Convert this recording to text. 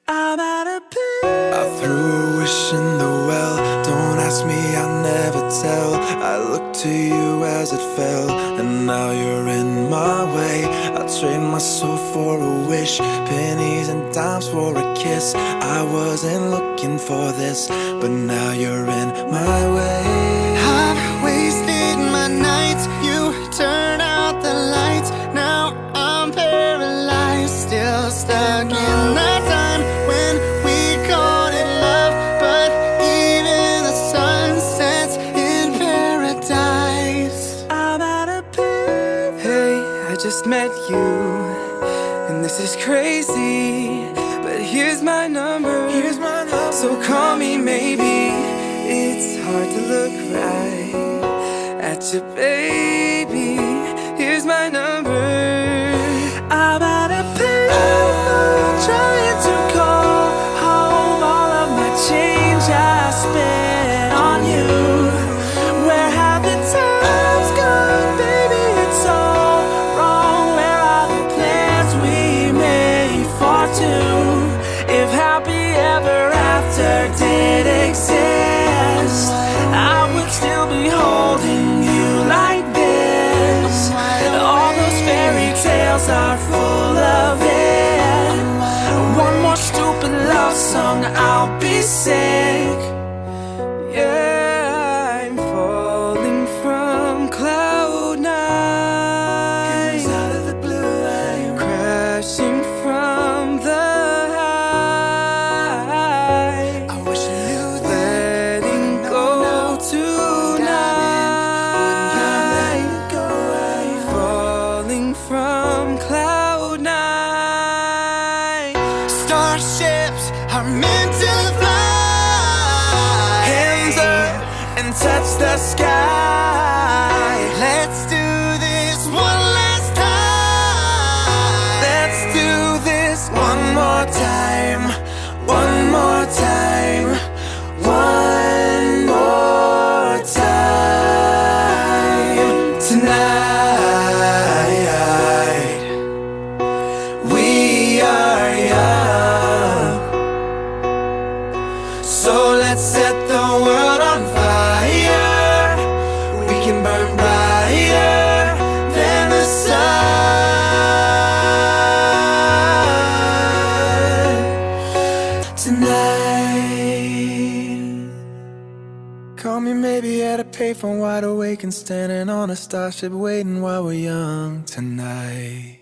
I'm out of pain. I threw a wish in the well. Don't ask me, I'll never tell. I looked to you as it fell, and now you're in my way. I'll trade my soul for a wish, pennies and dimes for a kiss. I wasn't looking for this, but now you're in my way. I've wasted my nights, you turn out the lights. Now I'm paralyzed, still stuck in that time when we called it love. But even the sun sets in paradise. I'm out of pain. Hey, I just met you, and this is crazy, but here's my number. So call me maybe. It's hard to look right at you, baby. Here's my number. I'm out of pain. Trying to call home all of my change I spent on you. Where have the times gone, baby? It's all wrong. Where are the plans we made for two? If happy ever after did exist, I would still be holding you like this. All those fairy tales are full of it. One more stupid love song, I'll be sick. Yeah, I'm falling from cloud nine. Out of the blue, I'm Crashing from the high. I wish you knew that. Letting go tonight. Falling from cloud nine. Starships are meant to fly. hands up and touch the sky. Let's do this one last time. Let's do this one more time. One more time. One more time. Tonight we are young, so let's set the world on fire. We can burn brighter than the sun tonight. Call me maybe at a payphone, wide awake and standing on a starship, waiting while we're young tonight.